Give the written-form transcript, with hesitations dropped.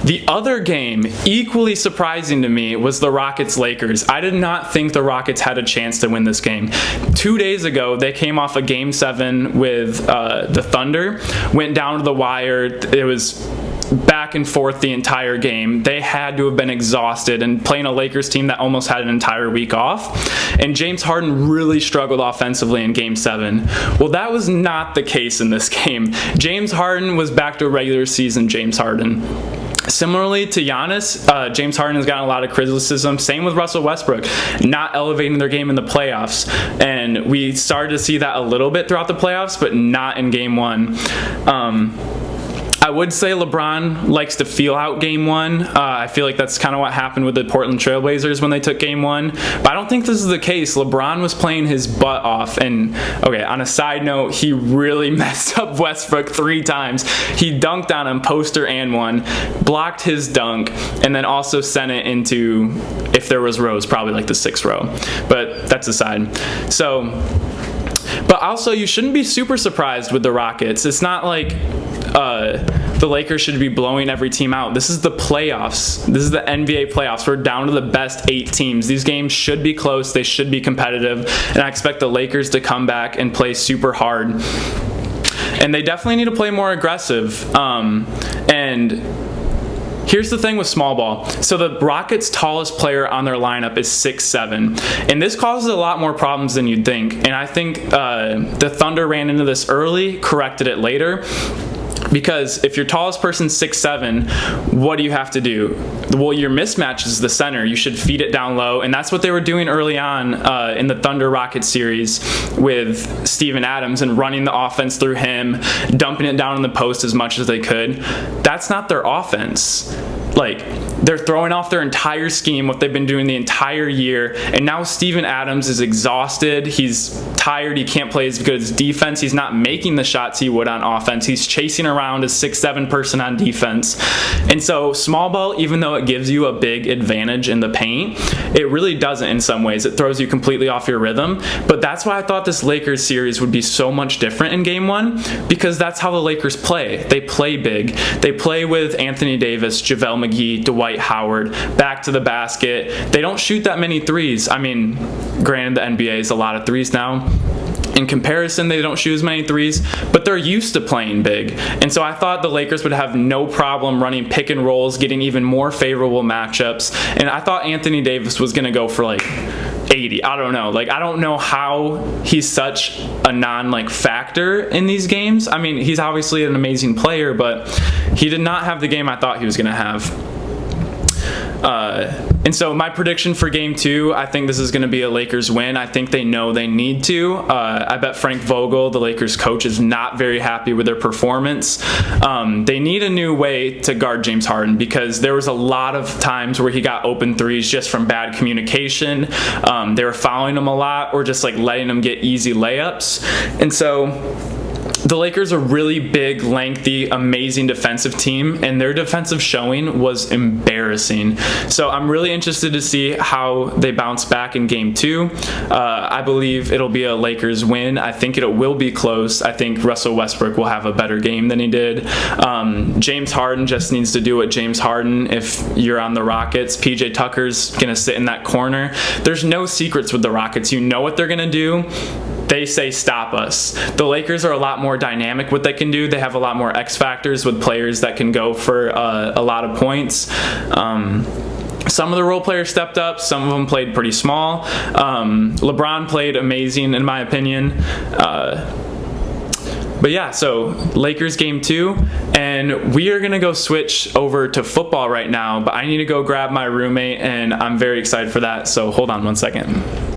The other game, equally surprising to me, was the Rockets-Lakers. I did not think the Rockets had a chance to win this game. 2 days ago, they came off a Game 7 with the Thunder, went down to the wire. It was back and forth the entire game. They had to have been exhausted, and playing a Lakers team that almost had an entire week off. And James Harden really struggled offensively in Game 7. Well, that was not the case in this game. James Harden was back to regular season James Harden. Similarly to Giannis, James Harden has gotten a lot of criticism. Same with Russell Westbrook, not elevating their game in the playoffs. And we started to see that a little bit throughout the playoffs, but not in Game 1. I would say LeBron likes to feel out Game 1. I feel like that's kind of what happened with the Portland Trailblazers when they took Game 1. But I don't think this is the case. LeBron was playing his butt off. And, okay, on a side note, he really messed up Westbrook 3 times. He dunked on him, poster and one, blocked his dunk, and then also sent it into, if there was rows, probably like the 6th row. But that's aside. But also, you shouldn't be super surprised with the Rockets. It's not like the Lakers should be blowing every team out. This is the playoffs. This is the NBA playoffs. We're down to the best 8 teams. These games should be close. They should be competitive. And I expect the Lakers to come back and play super hard. And they definitely need to play more aggressive. And here's the thing with small ball. So the Rockets' tallest player on their lineup is 6'7", and this causes a lot more problems than you'd think. And I think the Thunder ran into this early, corrected it later. Because if your tallest person's 6'7", what do you have to do? Well, your mismatch is the center. You should feed it down low, and that's what they were doing early on in the Thunder Rockets series with Steven Adams and running the offense through him, dumping it down in the post as much as they could. That's not their offense. Like, they're throwing off their entire scheme, what they've been doing the entire year, and now Steven Adams is exhausted. He's tired. He can't play as good as defense. He's not making the shots he would on offense. He's chasing around a 6'7" person on defense. And so small ball, even though it gives you a big advantage in the paint, it really doesn't in some ways. It throws you completely off your rhythm. But that's why I thought this Lakers series would be so much different in Game 1, because that's how the Lakers play. They play big. They play with Anthony Davis, JaVale McGee, Dwight Howard, back to the basket. They don't shoot that many threes. I mean, granted, the NBA is a lot of threes now. In comparison, they don't shoot as many threes, but they're used to playing big. And so I thought the Lakers would have no problem running pick and rolls, getting even more favorable matchups. And I thought Anthony Davis was going to go for like 80. I don't know. Like, I don't know how he's such a factor in these games. I mean, he's obviously an amazing player, but he did not have the game I thought he was going to have. And so my prediction for Game 2, I think this is going to be a Lakers win. I think they know they need to. I bet Frank Vogel, the Lakers coach, is not very happy with their performance. They need a new way to guard James Harden, because there was a lot of times where he got open threes just from bad communication. They were fouling him a lot, or just like letting him get easy layups. And so the Lakers are a really big, lengthy, amazing defensive team, and their defensive showing was embarrassing. So I'm really interested to see how they bounce back in Game 2. I believe it'll be a Lakers win. I think it will be close. I think Russell Westbrook will have a better game than he did. James Harden just needs to do what James Harden, if you're on the Rockets. PJ Tucker's going to sit in that corner. There's no secrets with the Rockets. You know what they're going to do. They say stop us. The Lakers are a lot more dynamic what they can do. They have a lot more X factors with players that can go for a lot of points. Some of the role players stepped up. Some of them played pretty small. LeBron played amazing in my opinion. But yeah, so Lakers Game 2, and we are going to go switch over to football right now, but I need to go grab my roommate, and I'm very excited for that, so hold on one second.